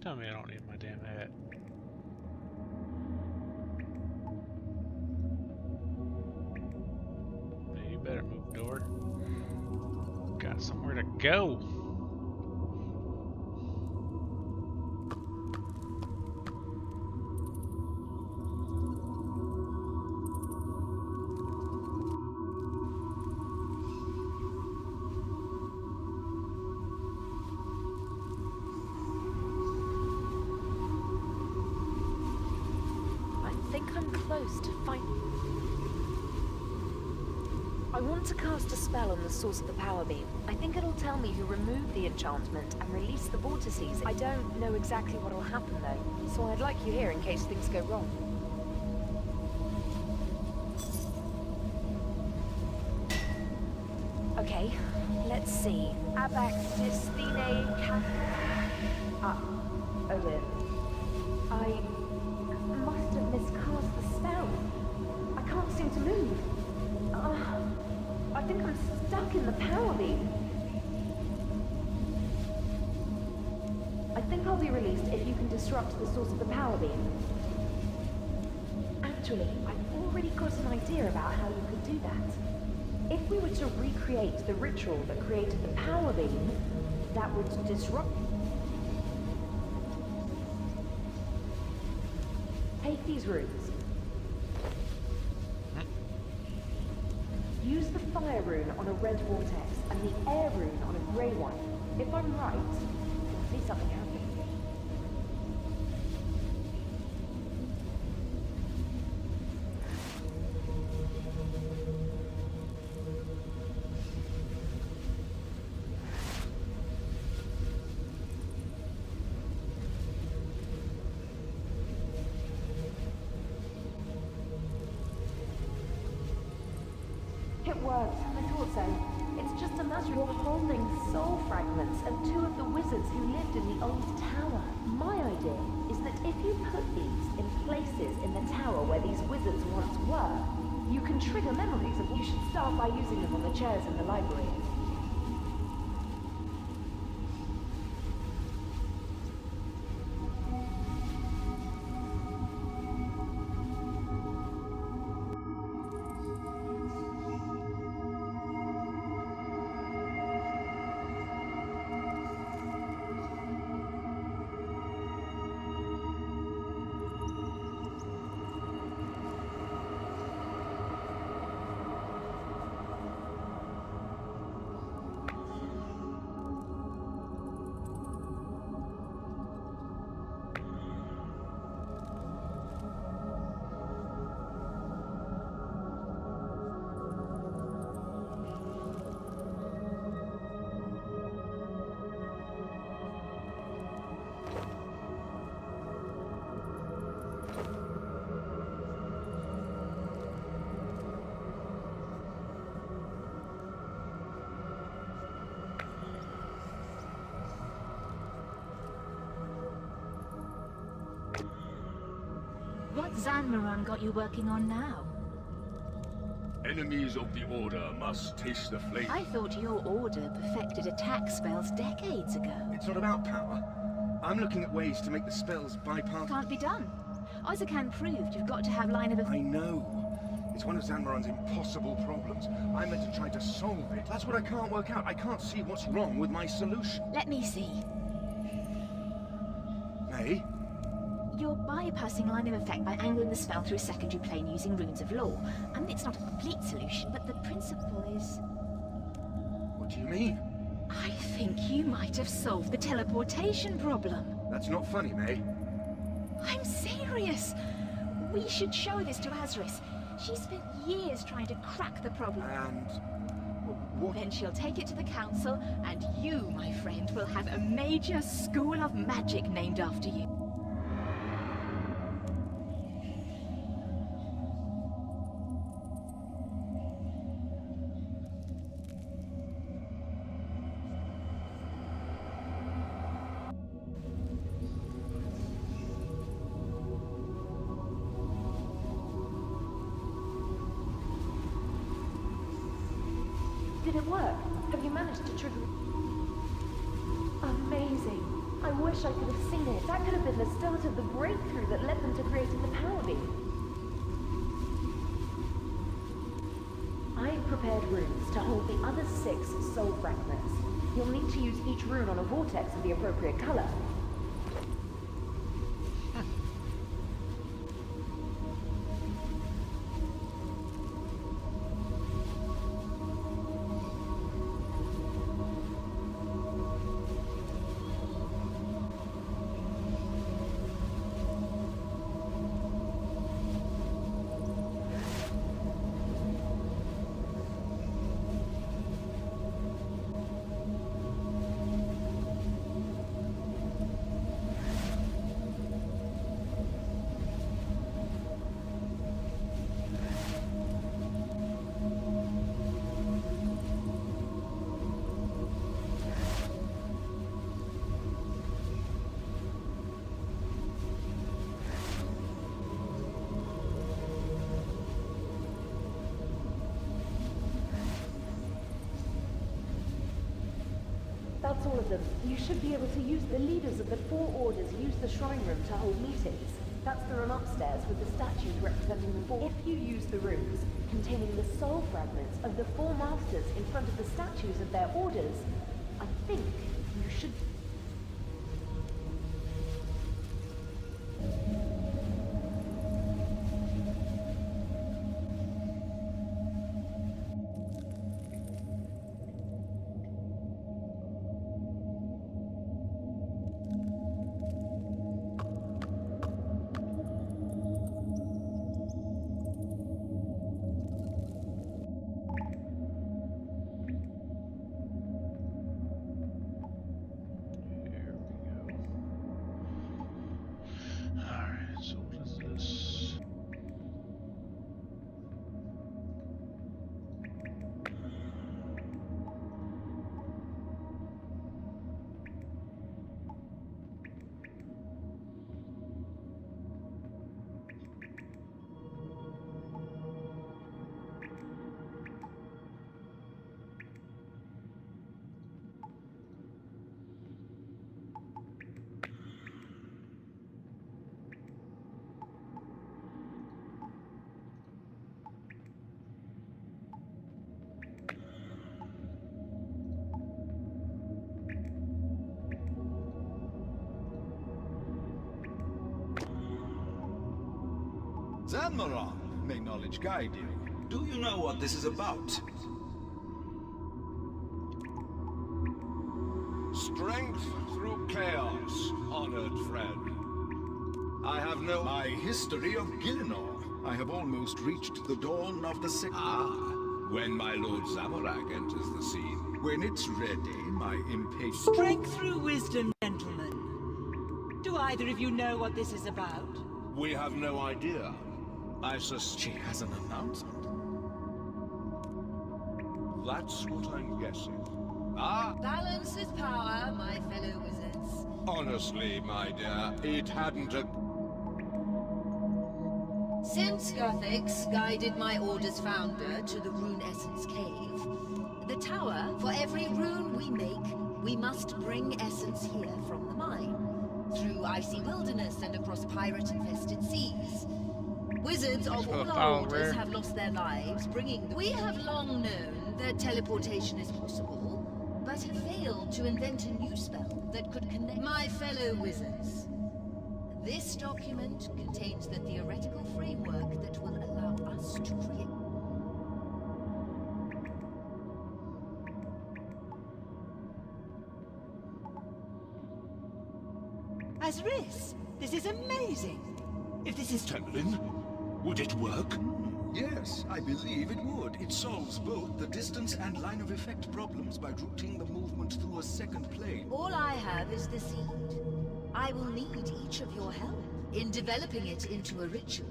tell me I don't need my damn hat. Hey, you better move, door. Got somewhere to go. I want to cast a spell on the source of the power beam. I think it'll tell me who removed the enchantment and release the vortices. I don't know exactly what'll happen though, so I'd like you here in case things go wrong. Okay, let's see. Abaxisthine oh dear. I must have miscast the spell. I can't seem to move. I think I'm stuck in the power beam. I think I'll be released if you can disrupt the source of the power beam. Actually, I've already got an idea about how you could do that. If we were to recreate the ritual that created the power beam, that would disrupt... Take these runes. Use the fire rune on a red vortex and the air rune on a grey one. If I'm right, you'll see something happen. It worked. I thought so. It's just a matter of holding soul fragments and two of the wizards who lived in the old tower. My idea is that if you put these in places in the tower where these wizards once were, you can trigger memories of... You should start by using them on the chairs in the library. What Zanmaron got you working on now? Enemies of the Order must taste the flavor. I thought your Order perfected attack spells decades ago. It's not about power. I'm looking at ways to make the spells bypass... Can't be done. Ozakan proved you've got to have line of... I know. It's one of Zanmaron's impossible problems. I'm meant to try to solve it. That's what I can't work out. I can't see what's wrong with my solution. Let me see. May? You're bypassing line of effect by angling the spell through a secondary plane using runes of law. I mean, it's not a complete solution, but the principle is... What do you mean? I think you might have solved the teleportation problem. That's not funny, May. I'm serious. We should show this to Azris. She spent years trying to crack the problem. And... what? Then she'll take it to the council, and you, my friend, will have a major school of magic named after you. Did it work? Have you managed to trigger... Amazing. I wish I could have seen it. That could have been the start of the breakthrough that led them to creating the power beam. I've prepared runes to hold the other 6 soul fragments. You'll need to use each rune on a vortex of the appropriate color. That's all of them. You should be able to use the leaders of the 4 orders use the shrine room to hold meetings. That's the room upstairs with the statues representing the 4. If you use the runes containing the soul fragments of the 4 masters in front of the statues of their orders, I think you should... Alright, so what is this? Zanmaron, may knowledge guide you. Do you know what this is about? Strength through chaos, honored friend. I have no... My history of Gillinor. I have almost reached the dawn of the second. when my Lord Zamorak enters the scene. When it's ready, my impatient... Strength through wisdom, gentlemen. Do either of you know what this is about? We have no idea. She has an announcement. That's what I'm guessing. Balance is power, my fellow wizards. Honestly, my dear, it hadn't a... Since Gothics guided my order's founder to the Rune Essence Cave, the tower, for every rune we make, we must bring essence here from the mine, through icy wilderness and across pirate-infested seas. Wizards of all our orders have lost their lives bringing... We have long known that teleportation is possible, but have failed to invent a new spell that could connect... My fellow wizards, this document contains the theoretical framework that will allow us to create... Azris, this is amazing. If this is... Temlin, would it work? Yes, I believe it would. It solves both the distance and line of effect problems by routing the movement through a second plane. All I have is the seed. I will need each of your help in developing it into a ritual.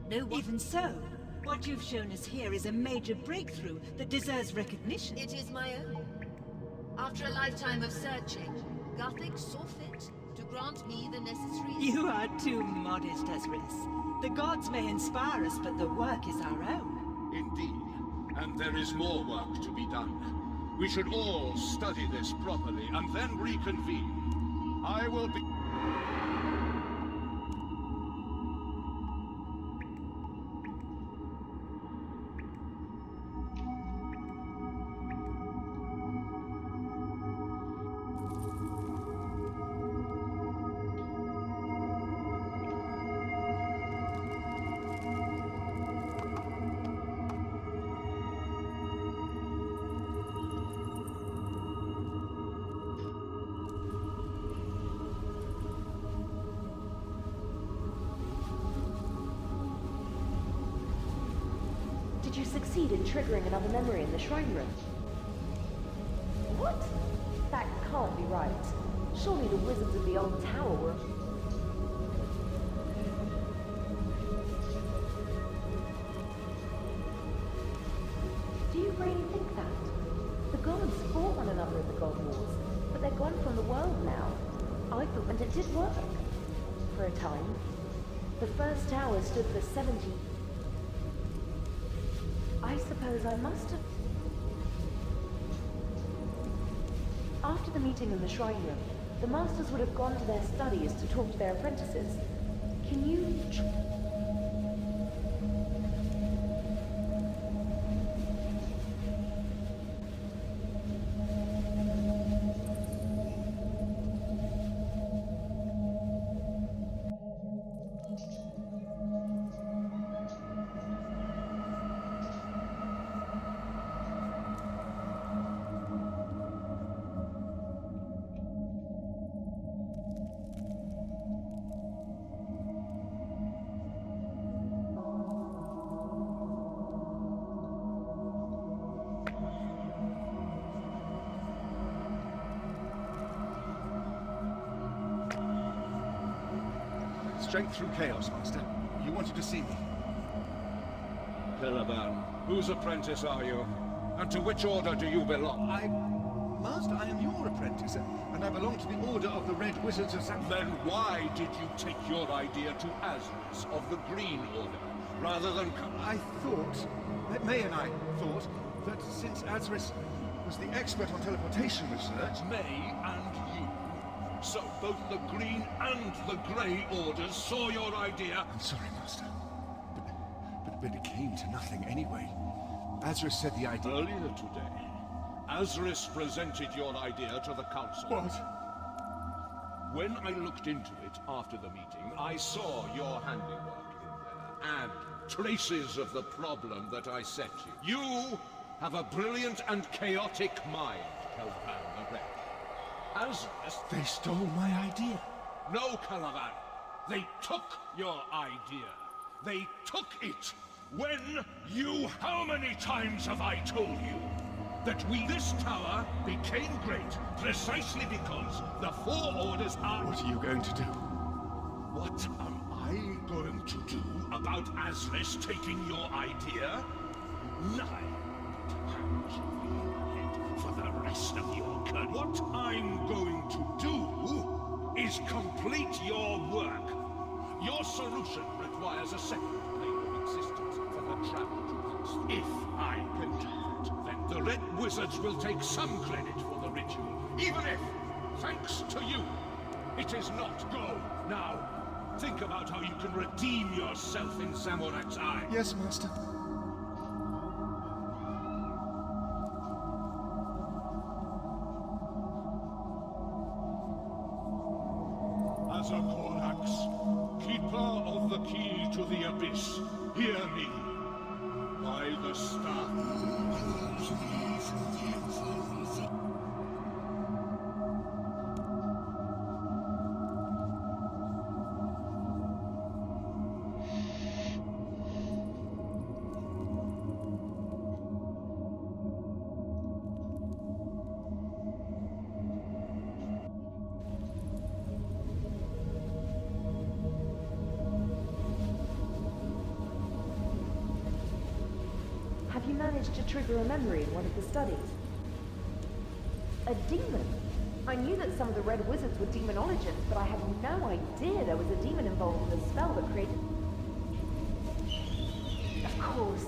No one... Even so, what you've shown us here is a major breakthrough that deserves recognition. It is my own. After a lifetime of searching, Gothic saw fit to grant me the necessary... You are too modest, Azris. The gods may inspire us, but the work is our own. Indeed. And there is more work to be done. We should all study this properly and then reconvene. I will be... Did you succeed in triggering another memory in the shrine room? What? That can't be right. Surely the wizards of the old tower were... Do you really think that? The gods fought one another in the God Wars, but they're gone from the world now. I thought, and it did work. For a time. The first tower stood for 70... I suppose I must have... After the meeting in the shrine room, the masters would have gone to their studies to talk to their apprentices. Can you... Strength through chaos, Master. You wanted to see me. Caravan, whose apprentice are you? And to which order do you belong? Master, I am your apprentice, and I belong to the Order of the Red Wizards of Zap... Then why did you take your idea to Azris of the Green Order, rather than... I thought, that May and I thought, that since Azris was the expert on teleportation research... May and you. So both the Green and the Grey Orders saw your idea... I'm sorry, Master. But it came to nothing anyway. Azris said the idea... Earlier today, Azris presented your idea to the Council. What? When I looked into it after the meeting, I saw your handiwork in there, and traces of the problem that I set you. You have a brilliant and chaotic mind, Calavan the Red. Azris... They stole my idea. No, Calavan. They took your idea. They took it. When you... How many times have I told you that this tower became great precisely because the four orders are... What are you going to do? What am I going to do about Azris taking your idea? Nothing. For the rest of your career. What I'm going to do is complete your work. Your solution requires a second plane of existence for the travel to pass. If I can do that, then the Red Wizards will take some credit for the ritual, even if, thanks to you, it is not. Go now. Think about how you can redeem yourself in Zamorak's eye. Yes, Master. Azakorax, keeper of the key to the abyss, hear me. By the star. Have you managed to trigger a memory in one of the studies? A demon? I knew that some of the Red Wizards were demonologists, but I had no idea there was a demon involved in the spell that created... Of course.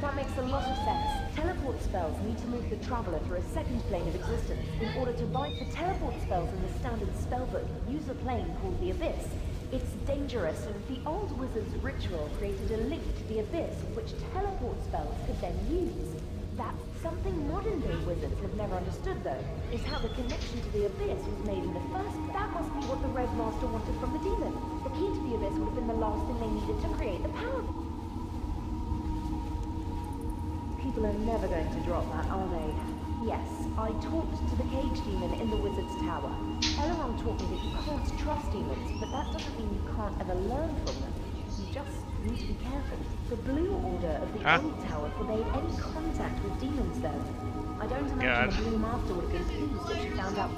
That makes a lot of sense. Teleport spells need to move the traveler through a second plane of existence in order to bind the teleport spells in the standard spellbook use a plane called the Abyss. It's dangerous, and the old wizard's ritual created a link to the Abyss which teleport spells could then use. That's something modern-day wizards have never understood, though, is how the connection to the Abyss was made in the first. That must be what the Red Master wanted from the demon. The key to the Abyss would have been the last thing they needed to create the power. People are never going to drop that, are they? Yes, I talked to the cage demon in the wizard's tower. Elrond taught me that you can't trust demons, but that doesn't mean you can't ever learn from them. You just need to be careful. The Blue Order of the old tower forbade any contact with demons, though. I don't imagine the Blue Master would have been pleased if she found out.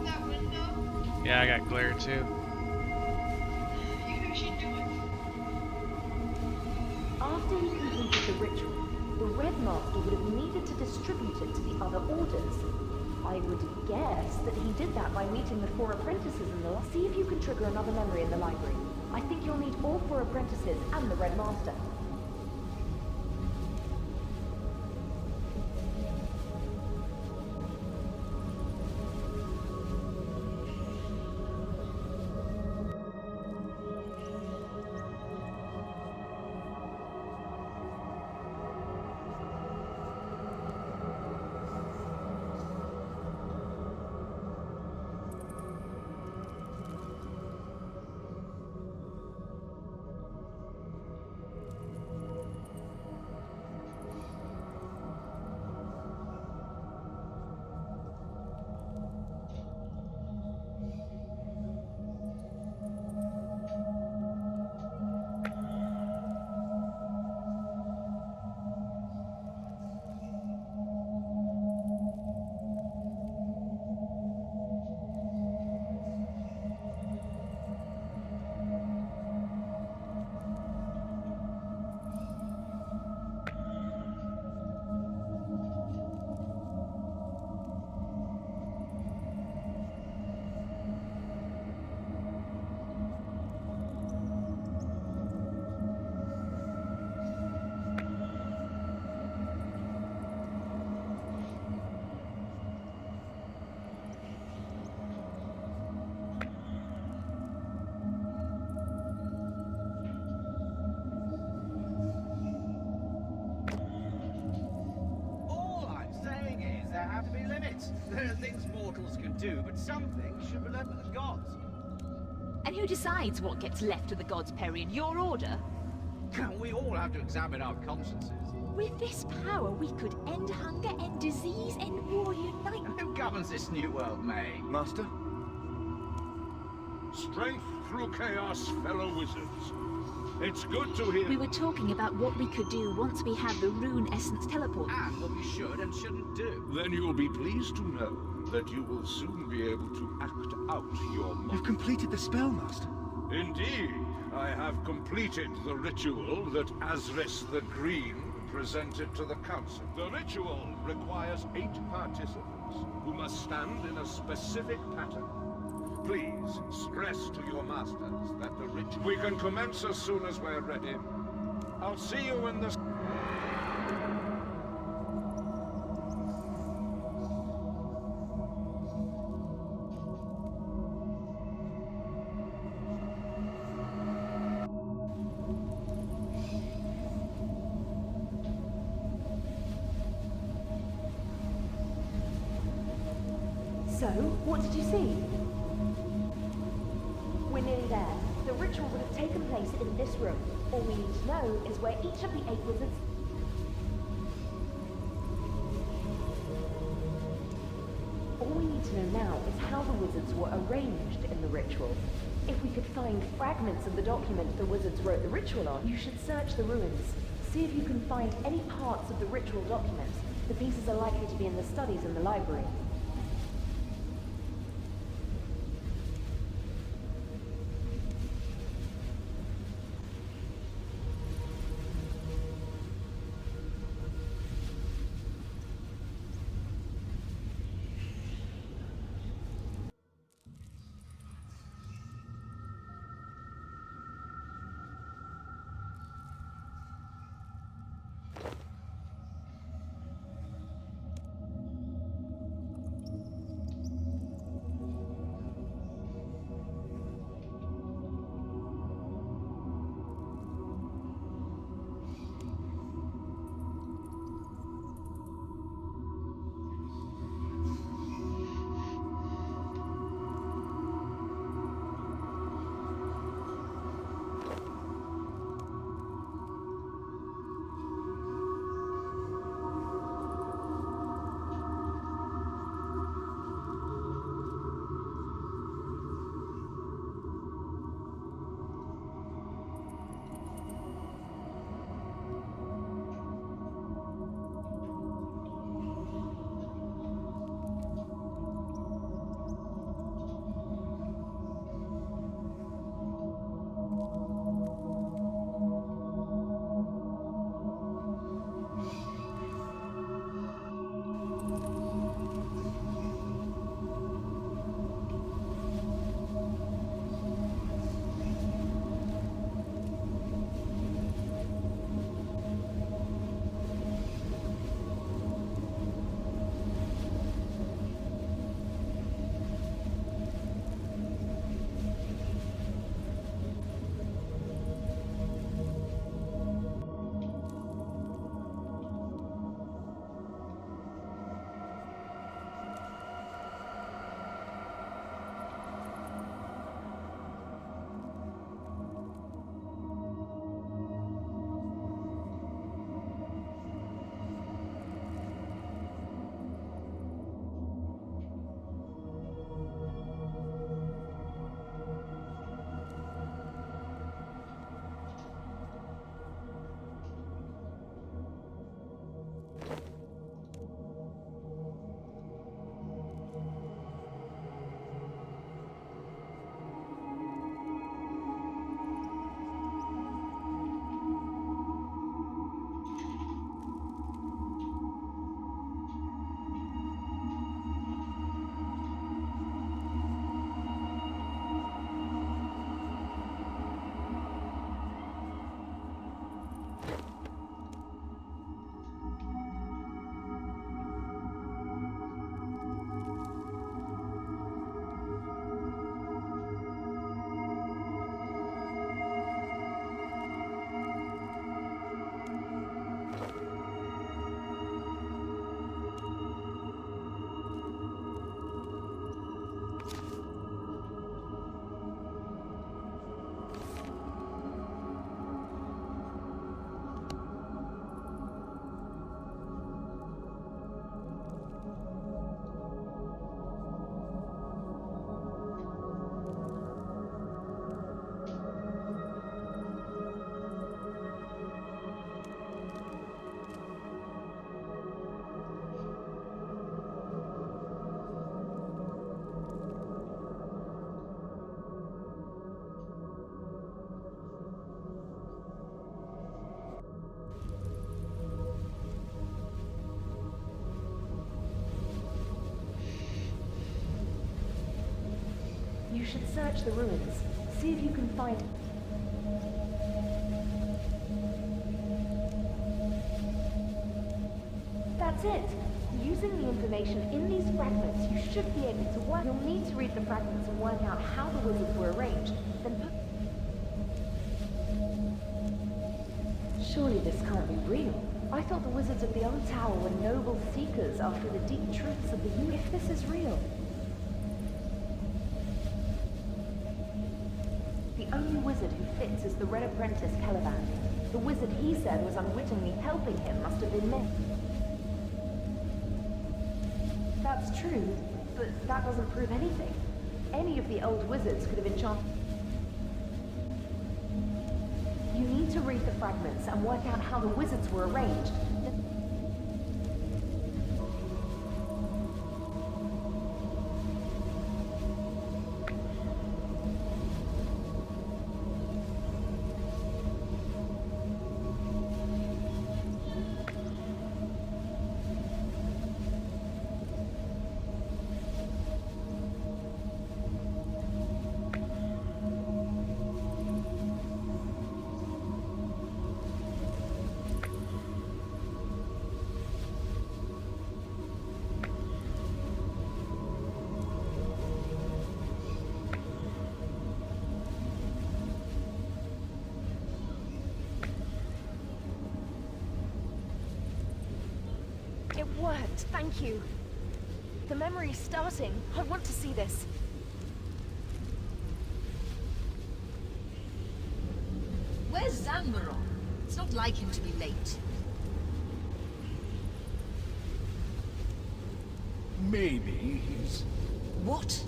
Yeah, I got glare too. After he completed the ritual, the Red Master would have needed to distribute it to the other orders. I would guess that he did that by meeting the 4 apprentices in the... See if you can trigger another memory in the library. I think you'll need all 4 apprentices and the Red Master. There have to be limits. There are things mortals can do, but some things should be left to the gods. And who decides what gets left to the gods, Perrin? Your order? We all have to examine our consciences. With this power, we could end hunger, end disease, end war, unite... Who governs this new world, May? Master? Strength through chaos, fellow wizards. It's good to hear. We were talking about what we could do once we have the rune essence teleport. And what we should and shouldn't do. Then you'll be pleased to know that you will soon be able to act out your mind. You've completed the spell, Master. Indeed, I have completed the ritual that Azris the Green presented to the Council. The ritual requires 8 participants who must stand in a specific pattern. Please stress to your masters that the ritual... We can commence as soon as we're ready. I'll see you in the... So, what did you see? We're nearly there. The ritual would have taken place in this room. All we need to know is where each of the 8 wizards... All we need to know now is how the wizards were arranged in the ritual. If we could find fragments of the document the wizards wrote the ritual on, you should search the ruins. See if you can find any parts of the ritual document. The pieces are likely to be in the studies in the library. You should search the ruins. See if you can find... That's it! Using the information in these fragments, you should be able to work... You'll need to read the fragments and work out how the wizards were arranged, then put... Surely this can't be real. I thought the wizards of the old tower were noble seekers after the deep truths of the universe. If this is real... The only wizard who fits is the Red Apprentice Caliban. The wizard he said was unwittingly helping him must have been me. That's true, but that doesn't prove anything. Any of the old wizards could have enchanted... You need to read the fragments and work out how the wizards were arranged. It worked, thank you. The memory is starting. I want to see this. Where's Zanmaron? It's not like him to be late. Maybe he's... What?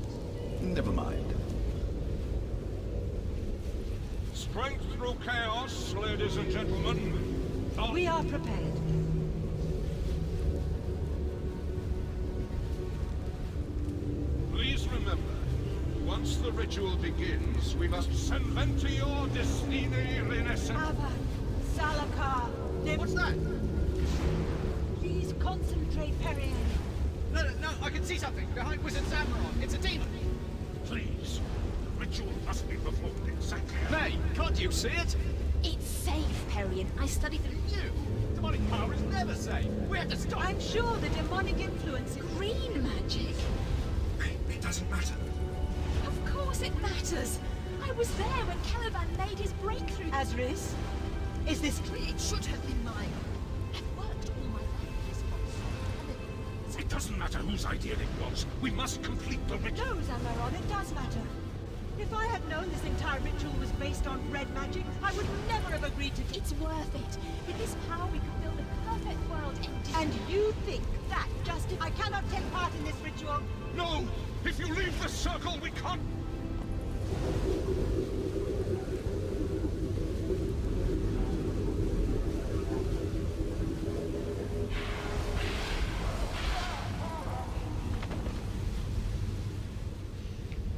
Never mind. Strength through chaos, ladies and gentlemen. We are prepared. Please remember, once the ritual begins, we must send Ventior Destine Renescent. Ava, Salakar, What's that? please concentrate, Perian. No, I can see something behind Wizard Zamoron. It's a demon. Please, the ritual must be performed exactly. May, can't you see it? It's safe, Perian. I studied the... You! Demonic power is never safe. We have to stop. I'm sure the demonic influence... green magic. It doesn't matter. Of course it matters. I was there when Caliban made his breakthrough. Azris, is this clear? It should have been mine. I've worked all my life on this monster. It doesn't matter whose idea it was. We must complete the ritual. No, Zanmaron, it does matter. If I had known this entire ritual was based on red magic, I would never have agreed to... It's worth it. With this power, we could build a perfect world and... And you think that I cannot take part in this ritual? No! If you leave the circle, we can't...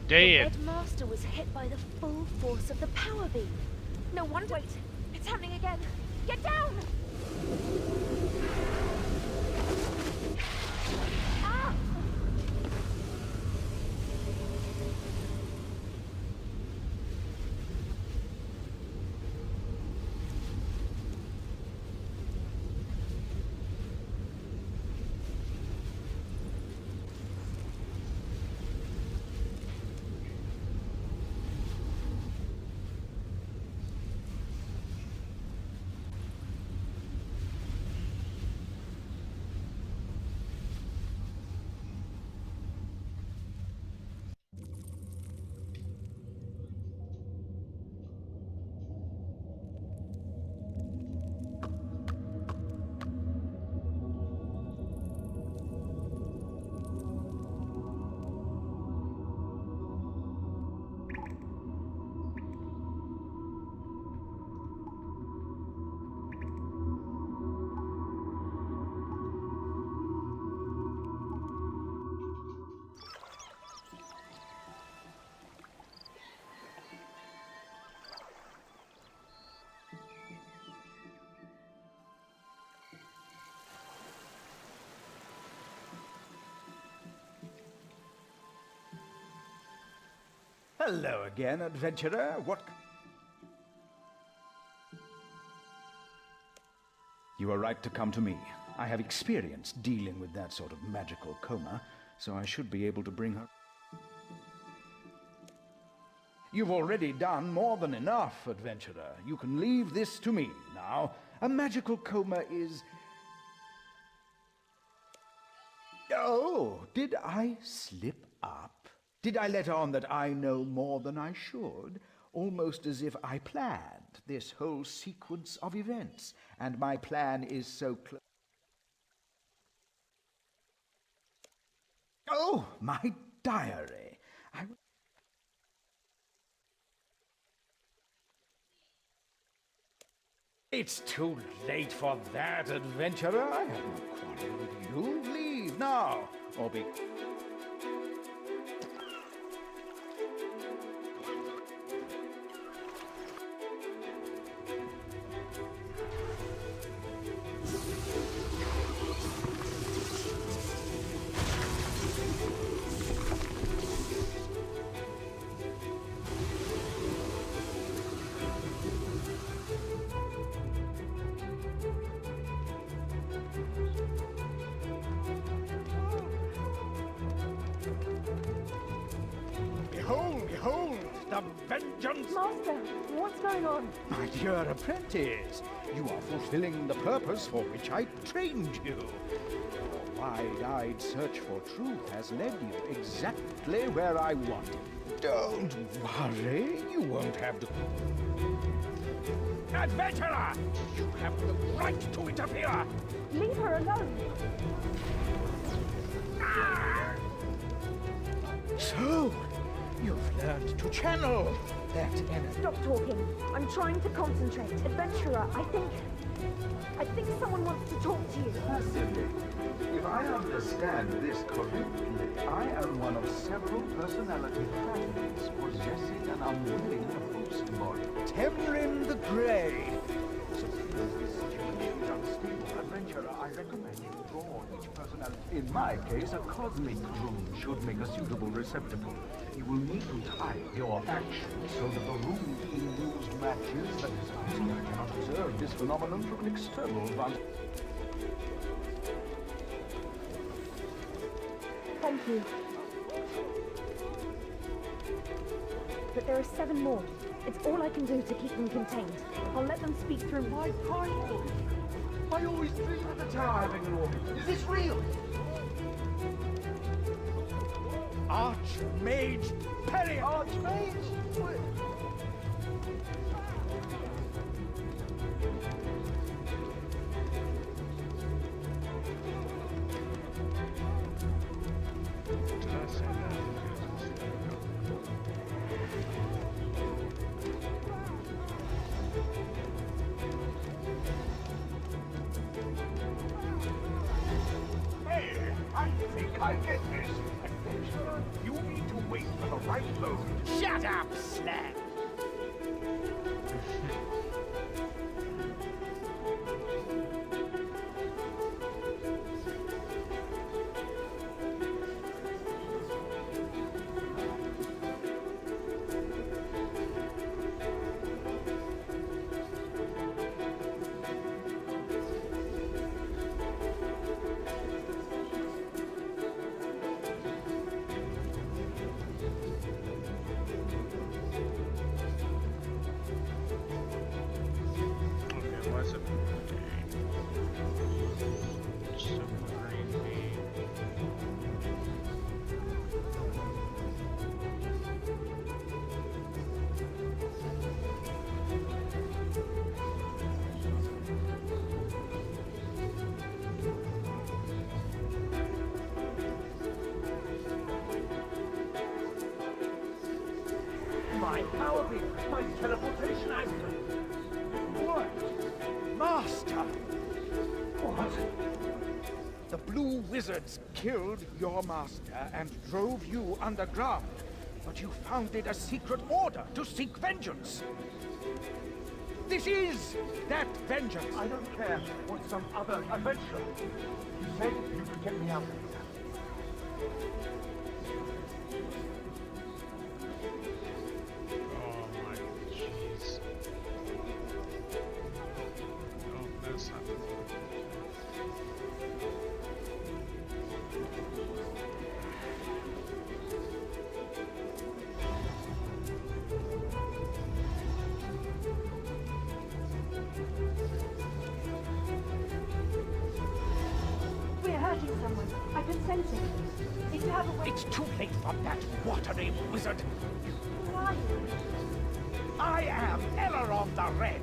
The Dead. Red Master was hit by the full force of the power beam. No wonder... Wait, it's happening again. Get down! Ah! Hello again, adventurer. What... You are right to come to me. I have experience dealing with that sort of magical coma, so I should be able to bring her... You've already done more than enough, adventurer. You can leave this to me now. A magical coma is... Oh, did I slip up? Did I let on that I know more than I should? Almost as if I planned this whole sequence of events, and my plan is so close. Oh, my diary. It's too late for that, adventurer. I have no quarrel with you. Leave now, or be... Behold, behold, the vengeance... Master, what's going on? My dear apprentice, you are fulfilling the purpose for which I trained you. Your wide-eyed search for truth has led you exactly where I wanted. Don't worry, you won't have to... Adventurer! You have the right to interfere! Leave her alone. So, you've learned to channel that energy. Stop talking. I'm trying to concentrate. Adventurer, I think someone wants to talk to you. Possibly. If I understand this correctly, I am one of several personality fragments possessing an unwilling host body. Temrin the Grey. So, this strange, unstable adventurer, I recommend you draw each personality. In my case, a cosmic rune should make a suitable receptacle. You will need to time your actions so that the rune being used matches the design. I cannot observe this phenomenon from an external vantage. Thank you. But there are 7 more. It's all I can do to keep them contained. I'll let them speak through my portal. I always dream of the tower having an orbit. Is this real? Archmage Perry! Archmage? Did I say that? Hey, I think I get this. You need to wait for the right moment. Shut up, Slap! Okay, why is it submarine beam? My power beam, my teleportation anchor. What? Master! What? The Blue Wizards killed your master and drove you underground. But you founded a secret order to seek vengeance. This is that vengeance. I don't care what some other adventurer. You said you could get me out of here. missing. If you have a way... It's too late for that watery wizard. Who are you? I am Elrond the Red.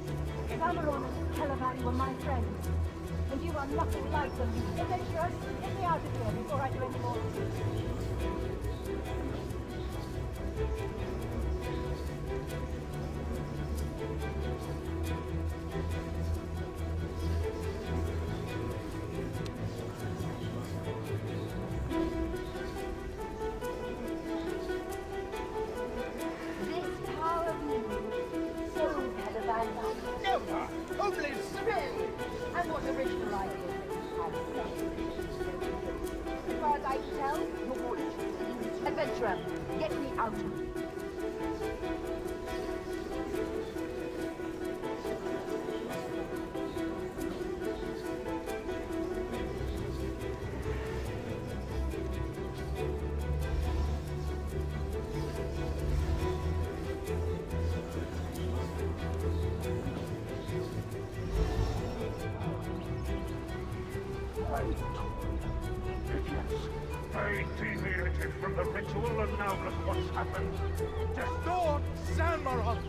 Cameron and Calavan were my friends. And you are nothing like them. Adventurers, get me out of here before I do any more. This power means so Calavan. Never! Only Really? And what original idea have as far as I can tell, you're foolish. Adventurer, get me out. I deviated from the ritual, and now look what's happened. Lord Sanmaron!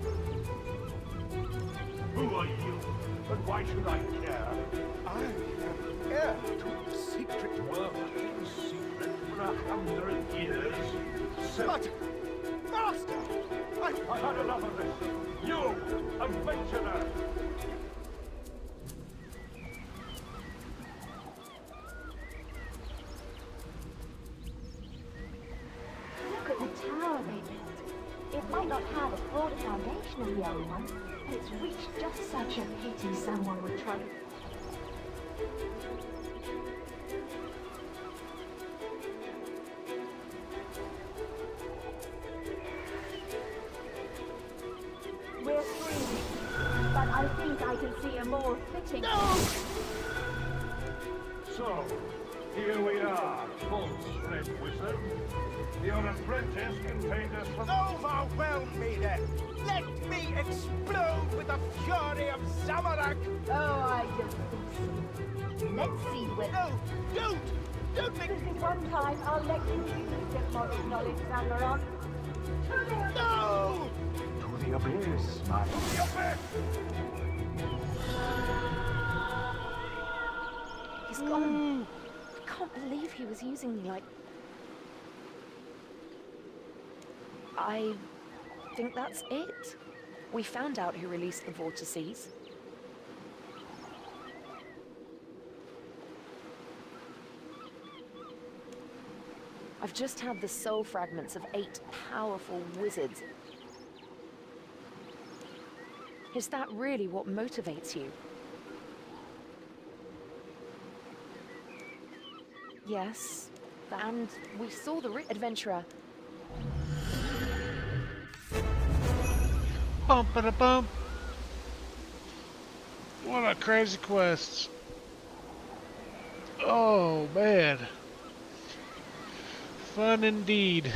Who are you, and why should I care? I am heir to the secret world. Secret for 100 years. But, Master! I've had enough of this. You, adventurer! Look at the tower they built. It might not have a broader foundation than the other one, but it's reached just such a pity someone would try to... We're free, but I think I can see a more fitting... So, here we are, false red wizard. Your apprentice contained us from... Overwhelm me then! Let me explode with the fury of Zamorak! Oh, I don't think so. Let's see whether... No, don't! Don't make... This is one time I'll let you use your modern knowledge, Sangaron. No! To the abyss, my... He's gone. I can't believe he was using me like... I think that's it. We found out who released the vortices. I've just had the soul fragments of 8 powerful wizards. Is that really what motivates you? Yes, and we saw the adventurer. Bum-ba-da-bum. What a crazy quest. Oh, man. Fun indeed.